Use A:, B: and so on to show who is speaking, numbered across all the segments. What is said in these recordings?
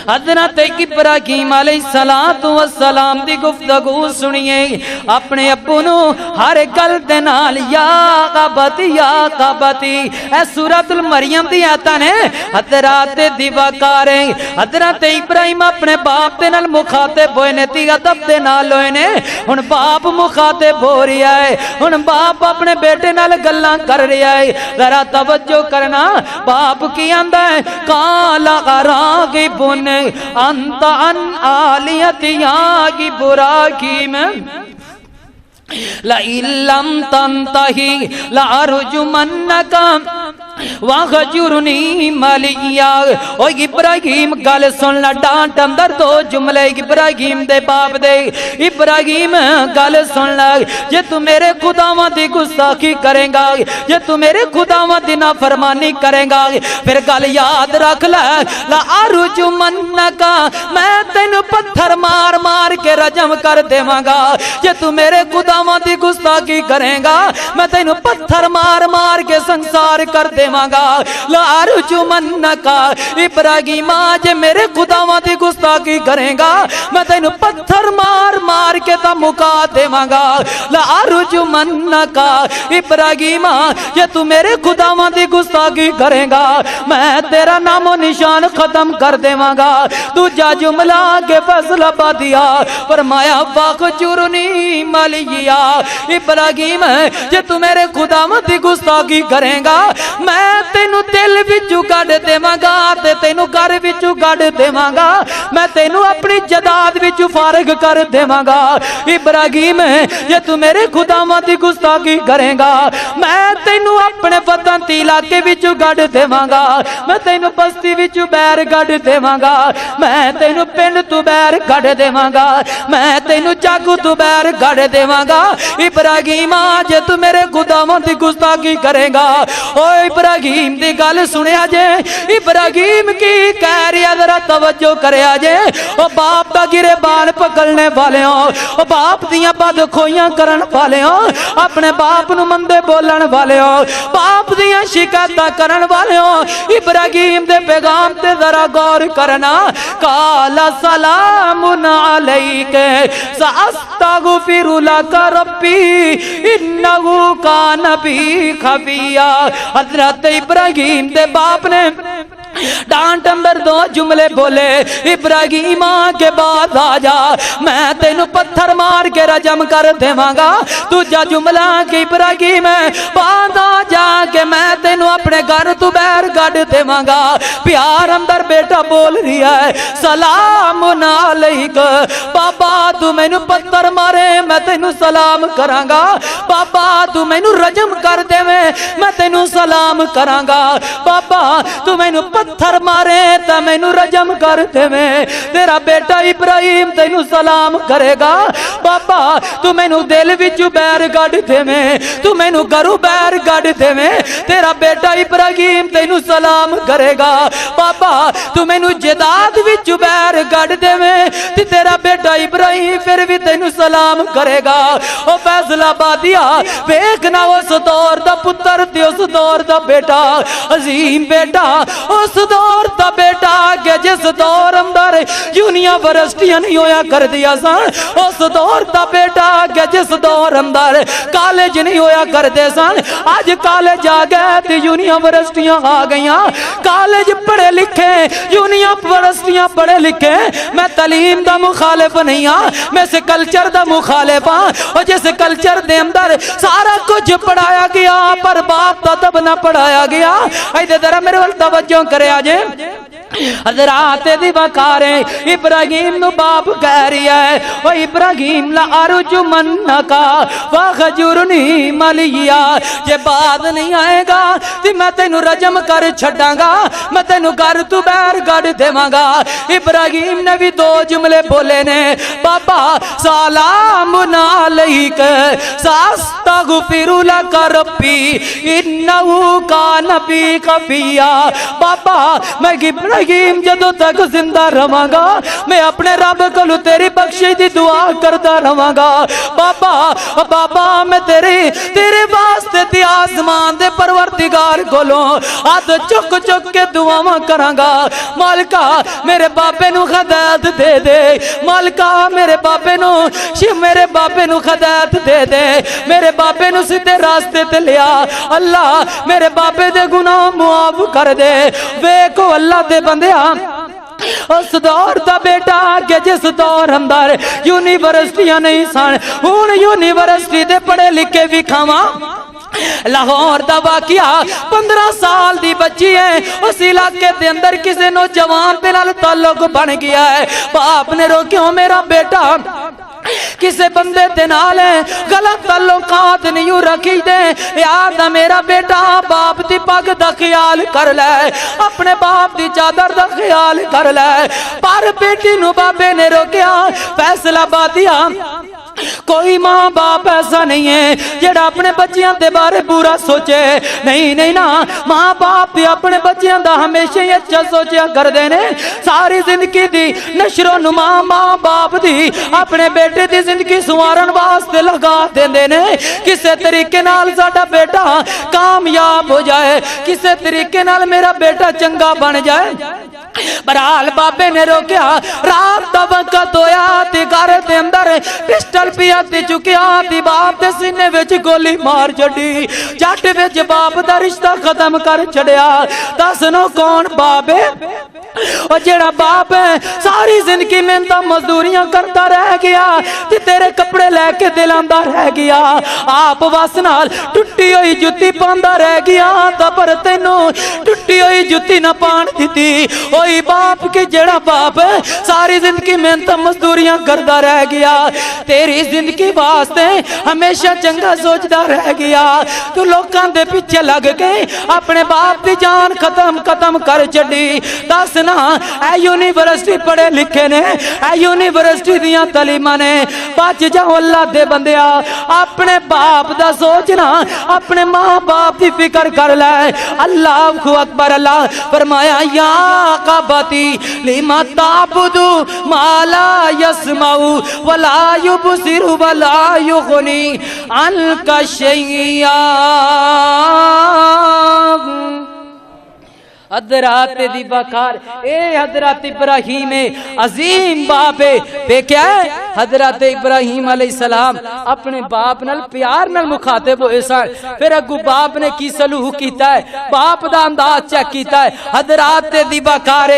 A: حضرت ابراہیم علیہ السلام دی گفتگو سنیے اپنے ابو نو ہر گل دے نال یا قبتی اے سورۃ المریم دی آیتاں نے حضرات دی وقاریں حضرت ابراہیم اپنے باپ دے نال مخاطب ہوئے نے تی ادب دے نال ہوئے نے ہن باپ مخاطب ہو رہا ہے ہن باپ اپنے بیٹے نال گلاں کر رہا ہے ذرا توجہ کرنا باپ کی آندا ہے قالا راغب انت عن آلیتی آگی براکیم لئن لم تنتہی لأرجمنک وَغَجُرْنِي مَلِيَّا او ابراہیم گل سننا ڈانٹ اندر دو جملے ابراہیم دے باپ دے ابراہیم گل سننا جے تو میرے خداواں دی گستاخی کریں گا جے تو میرے خداواں دی نافرمانی کریں گا پھر گل یاد رکھ لے لَأَرْجُمَنَّكَ میں تینو پتھر مار مار کے رجم کر دیواں گا جے تو میرے خداواں دی گستاخی کریں گا میں تینو پتھر مار مار کے سنسار کر دیواں گا لَأَرْجُمَنَّكَ ابراہیم آج میرے خداواں دی گستاخی کریں گا میں تینو پتھر مار مار کے تا مکا دیواں گا لَأَرْجُمَنَّكَ ابراہیم یہ تو میرے خداواں دی گستاخی کریں گا میں تیرا نام و نشان ختم کر دیواں گا دوجا جملہ کے فیصلہ پا دیا فرمایا وَغْجُرْنِي مَلِيَّا ابراہیم یہ تو میرے خداواں دی گستاخی کریں گا میں تینو دل وچوں کڈ دیواں گا تے تینو گھر وچوں کڈ دیواں گا میں تینو اپنی جداد وچوں فارغ کر دیواں گا ابراہیم یہ تو میرے خداواں دی گستاخی کریں گا میں تینو اپنے وطن تے علاقے وچوں کڈ دیواں گا میں تینو بستی وچوں باہر کڈ دیواں گا میں تینو پنڈ تو باہر کڈ دیواں گا میں تینو جاگو تو باہر کڈ دیواں گا ابراہیم جے تو میرے خداواں دی گستاخی کرے گا او ابراہیم دی گل سنیا جے ابراہیم کی کہہ رہا ذرا توجہ کریا جے او باپ دا گرے بال پکڑنے والے ہوں او باپ دیاں بد کھویاں کرن والے ہوں اپنے باپ نو مندے بولن والے ہوں باپ دیاں شکایتاں کرن والے ہوں ابراہیم دے پیغام تے ذرا غور کرنا قال سلام علیک ساستغفر لک ربی انہ کان بی خفیا حضرت ابراہیم دے باپ نے ڈانٹ اندر دو جملے بولے ابراہیم کے بعد آجا میں تینو پتھر مار کے رجم کر دیواں گا دوجا جملہ کہ ابراہیم بعد آجا کہ میں تینو اپنے گھر تو باہر کڈ دیواں گا پیار اندر بیٹا بول رہا ہے سلام علیک بابا تو مینو پتھر مارے میں تینو سلام کراں گا بابا تو مینو رجم کر دے میں تینو سلام کراں گا بابا تو مینو پتھر مارے تا مینو رجم کر دے تیرا بیٹا ابراہیم تینو سلام کرے گا بابا تو مینو دل وچوں باہر کڈ دے تو مینو گھروں باہر کڈ دے تیرا بیٹا ابراہیم تینو سلام کرے گا بابا تو مینو جداد وچوں باہر کڈ دے تے تیرا بیٹا ابراہیم پھر بھی تینو سلام کرے گا او فیصلہ بادیا ویکھنا اس دور دا پتر تے اس دور دا بیٹا عظیم بیٹا اس دور دا بیٹا کہ جس دور اندر یونیورسٹیاں نہیں ہویا کر دیا سن اس دور دا بیٹا کہ جس دور اندر کالج نہیں ہویا کر دے سن آج کالج آ گئے تے یونیورسٹیاں آ گئیاں کالج پڑھے لکھے یونیورسٹیاں پڑھے لکھے میں تعلیم دا مخالف نہیں ہاں میں سے کلچر دا مخالف ہاں اور جس کلچر دے اندر سارا کچھ پڑھایا گیا پر باپ دا تب نہ پڑھایا گیا ایدے ذرا میرے وال توجہ کرے آجے حضرات دی وقاریں ابراہیم نو باپ کہہ رہا ہے او ابراہیم لَأَرْجُمَنَّكَ وَغْجُرْنِي مَلِيَّا جے بعد نہیں آئے گا تی میں تینو رجم کر چھڑاں گا میں تینو گھر تو باہر کڈ دیواں گا ابراہیم نے بھی دو جملے بولے نے بابا سلام علیک ساستغفر لک ربی انہ کان بی خفیا بابا میں ابراہیم इब्राहिम जदों तक जिंदा रवांगा मैं अपने रब कोलों तेरी बख्शिश दी दुआ करदा रवांगा। बाबा बाबा मैं तेरे वास्ते ते आसमान दे परवरदिगार कोलों हाथ चुक चुक के दुआवां करांगा। मालिका मेरे बाबे नू हिदायत दे दे, मालिका मेरे बाबे नू हिदायत दे दे, मेरे बाबे नू सीधे रास्ते ते लिया। अल्लाह मेरे बाबे दे गुनाह मुआफ कर दे। वेखो अल्लाह दे बंदिया उस दौर दा बेटा आगे जिस दौर अंदर यूनिवर्सिटियां नहीं सन, हुण यूनिवर्सिटी दे पढ़े लिखे भी खावा। लाहौर दा वाकिया 15 साल दी बच्ची है, उस इलाके दे अंदर किसी नौजवान दे नाल ताल्लुक बन गया है। बाप ने रोक्यो मेरा बेटा किसे बंदे दे नाल गलत ताल्लुकात नहीं रखी दे। याद मेरा बेटा बाप दी पग दा ख्याल कर ले, अपने बाप दी चादर दा ख्याल कर ले। पर बेटी नू बाबे ने रोकिया, फैसला बादिया कोई माँ बाप ऐसा नहीं है जेड़ा अपने बच्चियां दे बारे बुरा सोचे। नहीं नहीं ना, माँ बाप भी अपने बच्चियां दा हमेशा ही अच्छा सोचा करदे ने। सारी जिंदगी दी नशरो नुमा माँ बाप दी अपने बेटे दी जिंदगी संवारन वास्ते लगा देंदे ने। किसे तरीके नाल साडा बेटा कामयाब हो जाए, किसे तरीके नाल मेरा बेटा चंगा बन जाए। बहरहाल बाबे ने रोकिया, रात दा वक्त होया ते घर दे अंदर पिस्टल पिया ते चुकिया ते बाप दे सीने विच गोली मार छड़ी। जट विच बाप दा रिश्ता खत्म कर छड़िया। दस नो कौन बाप है? और जेड़ा बाप है सारी जिंदगी मेहनत मजदूरियां करता रह गया ते तेरे कपड़े लैके दिलांदा रह गया। आप वस नाल टुट्टी हुई जुत्ती पांदा रह गया, पर तेनू टुट्टी हुई जुत्ती ना पान दिती। ओही बाप के जेड़ा बाप सारी जिंदगी मेहनत मजदूरियां करता रह गया, तेरी जिंदगी वास्ते हमेशा चंगा सोचता रह गया। तू लोकां दे पीछे लग के अपने बाप की जान खत्म कर छड़ी। दस ना ए यूनिवर्सिटी पढ़े लिखे ने, ए यूनिवर्सिटी दियां तालीमां ने। बच जाओ अल्लाह दे बंदिया, अपने बाप दा सोचना, अपने माँ बाप की फिक्र कर ले। अल्लाहु अकबर। अल्लाह फरमाया या काबती लिमा ताबुदु माला यस्माउ वला युबसिरु वला युगनी अनका शैया। हजरत दी बकार ए हजरत इब्राहिम अजीम बाप पे क्या है? हजरत इब्राहिम अलैहिस्सलाम अपने बाप नाल प्यार नाल मुखातिब होए सन। फिर अगू बाप ने की सलूक कीता है, बाप दा अंदाज चेक कीता है। हजरत दी बकार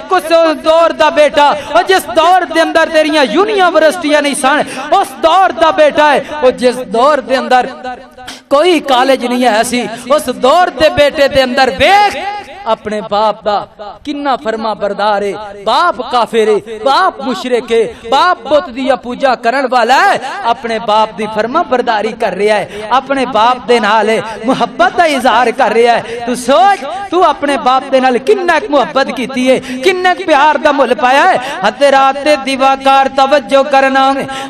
A: कुछ दौर दा बेटा, और जिस दौर दे अंदर तेरियां यूनिवर्सिटियां नहीं सन, उस दौर दा बेटा है। और जिस दौर दे अंदर कोई कॉलेज नहीं है सी, उस दौर दे बेटे दे अंदर वेख अपने बाप दा किन्ना फरमा बरदार है। बाप काफिर है, बाप मुशरिक है, बाप बुत दी पूजा करन वाला है, अपने बाप दी फरमा बरदारी कर रहा है, अपने बाप दे नाल मुहब्बत दा इजहार कर रहा है। तू सोच, तू अपने बाप दे नाल किन्ना मुहब्बत कीती है, किन्ना प्यार दा मुल पाया है। हजरत दीवाकार तवज्जो करना,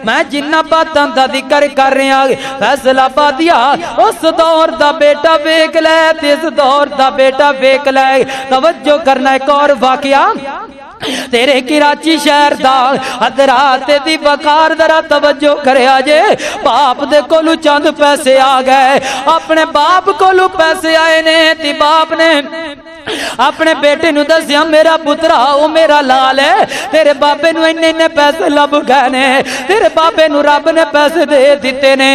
A: मैं जिन्ना बातां दा जिक्र कर रहा फैसला बादिया उस दौर दा बेटा वेख ले, इस दौर दा बेटा वेख ले। तवज्जो करना एक और वाकया तेरे कराची शहर दा। हजरत दी बकार जरा तवज्जो करे जे। बाप दे कोलू चंद पैसे आ गए, अपने बाप कोलू पैसे आए ने ते बाप ने अपने बेटे नु दसिया मेरा पुत्रा ओ मेरा लाल है, तेरे बाबे नु इन्ने पैसे लब गए ने, तेरे बाबे नु रब ने पैसे दे दिते ने।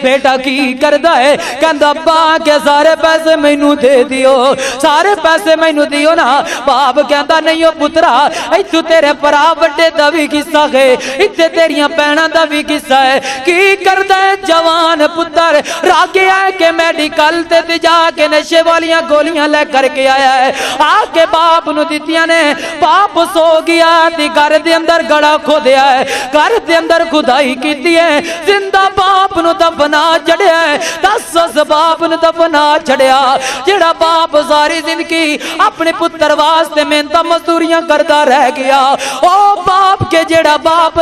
A: बेटा की करदा है? कहंदा अब्बा के सारे पैसे मैनू दे दियो, सारे पैसे मैनू दियो ना। बाप कहंदा नहीं ओ पुत्रा, इत्थू तेरे भरा वड्डे दा भी किस्सा है, इत्थे तेरियां भैणां दा भी किस्सा है। की करदा है जवान पुत्र? रागे है के मेडिकल ते जाके नशे वालियां गोलियां ले करके आया है, आके बाप नु दितियां ने। बाप सो गया ते घर दे अंदर गड़ा खोदिया है, घर दे अंदर खुदाई कीती है, जिंदा बाप नु दफना चढ़िया है। दस उस बाप नु दफना चढ़िया जेड़ा बाप सारी जिंदगी अपने पुत्र वास्ते मेहनत मजदूरियां करता रह गया। ओ बाप के जेड़ा बाप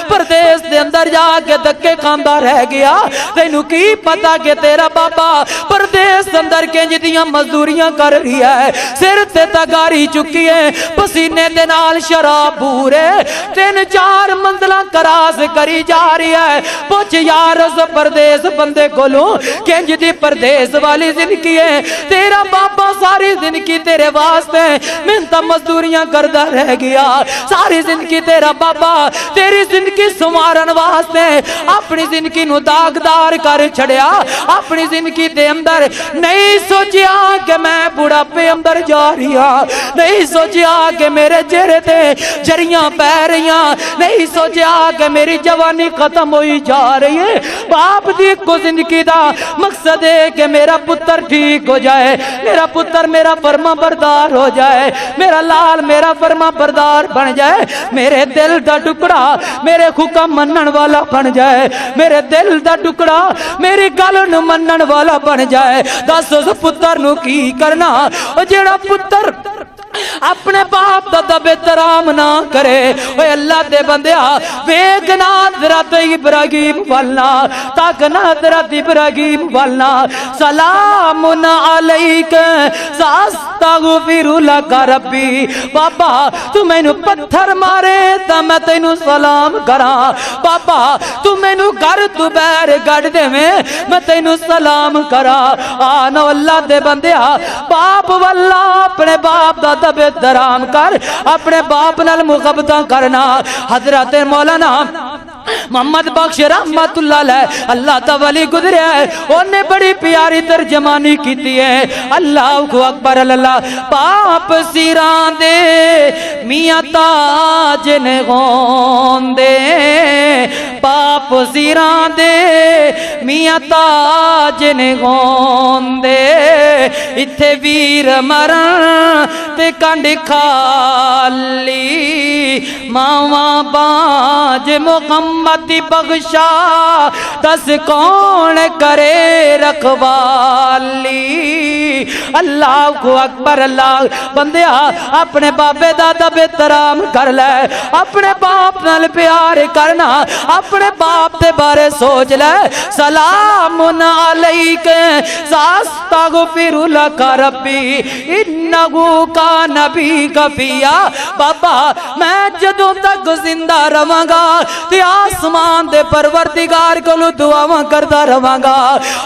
A: प्रदेश दे अंदर जाके धक्के खांदा रह गया। तेनू की पता कि तेरा बाबा प्रदेश अंदर किंज दियां मजदूरियां कर रही है, सिर ते तगारी चुकी है, पसीने दे नाल शराब बूरे 3-4 मंजिलां करास करी जा रही है। पुछ यार उस परदेस बंदे कोलों किंज दी परदेस वाली जिंदगी है। तेरा बाबा सारी जिंदगी तेरे वास्ते मेहनत मजदूरियां करदा रह गया, सारी जिंदगी तेरा बाबा तेरी जिंदगी संवारन वास्ते अपनी जिंदगी नू दागदार कर छड़िया। अपनी जिंदगी दे अंदर नहीं सोचिया कि मैं बुढ़ापे अंदर जा रही हाँ, नहीं सोचिया कि मेरे चेहरे ते जरियां पै रही, नहीं सोचिया कि मेरी जवानी खत्म होई जा रही है। बाप दी को जिंदगी दा मकसद है कि मेरा पुत्र ठीक हो जाए, मेरा पुत्र मेरा फरमा बरदार हो जाए, मेरा लाल मेरा फरमा बरदार बन जाए, मेरे दिल दा टुकड़ा मेरे हुक्म मनन वाला बन जाए, मेरे दिल दा टुकड़ा मेरी गल नूं मनन वाला बन जाए। दस उस पुत्र नूं की करना जेड़ा पुत्र अपने बाप दा दबेतराम ना करे। ओए अल्लाह दे बंदिया वेखना हज़रत इब्राहीम वलना, ताकना हज़रत इब्राहीम वलना। सलामुन अलैक सअस्तगफिरु लक रब्बी। बाबा तू मैनू पत्थर मारे तां मैं तैनू सलाम करा, बाबा तू मैनू घर तू बैर कढ देवें मैं तैनू सलाम करा। आनो अल्लाह दे बंदिया बाप वल्ला अपने बाप दा दराम कर, अपने बाप नाल मुहब्बतां करना। हजरत मौलाना मोहम्मद बख्श रहमतुल्लाह अलैह अल्लाह दा वली गुजरिया है, ओने बड़ी प्यारी तर्जमानी कीती है। अल्लाहु अकबर अल्लाह। बाप सिरां दे मियां ताज ने गोंदे, बाप सिरां दे मियां ताज ने गोंदे, इत्थे वीर मरण ते कंड खाली, मावा बाज मुहम्मद बख्शा दस कौन करे रखवाली। अल्लाह को अकबर। अल्लाह बंदिया अपने बाबे दादा बेतराम कर ले, अपने बाप नाल प्यार करना, अपने बाप के बारे सोच ले। सलामुन अलैक सअस्तगफिरु लक रब्बी इन्नहु कान बी गफिया। बाबा मैं जदों तक जिंदा रवांगा ते आसमान दे परवरदिगार कोलों दुआवां करदा रवांगा।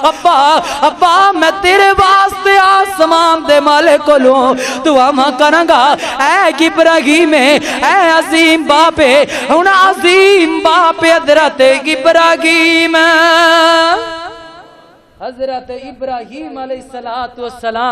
A: अब्बा अब्बा मैं तेरे वास्ते आसमान दे मालिक कोलों दुआवां करांगा। ऐ इब्राहीम ऐ अजीम बापे, हुण अजीम बापे हज़रत इब्राहीम, हज़रत इब्राहीम अलैहिस्सलातु वस्सलाम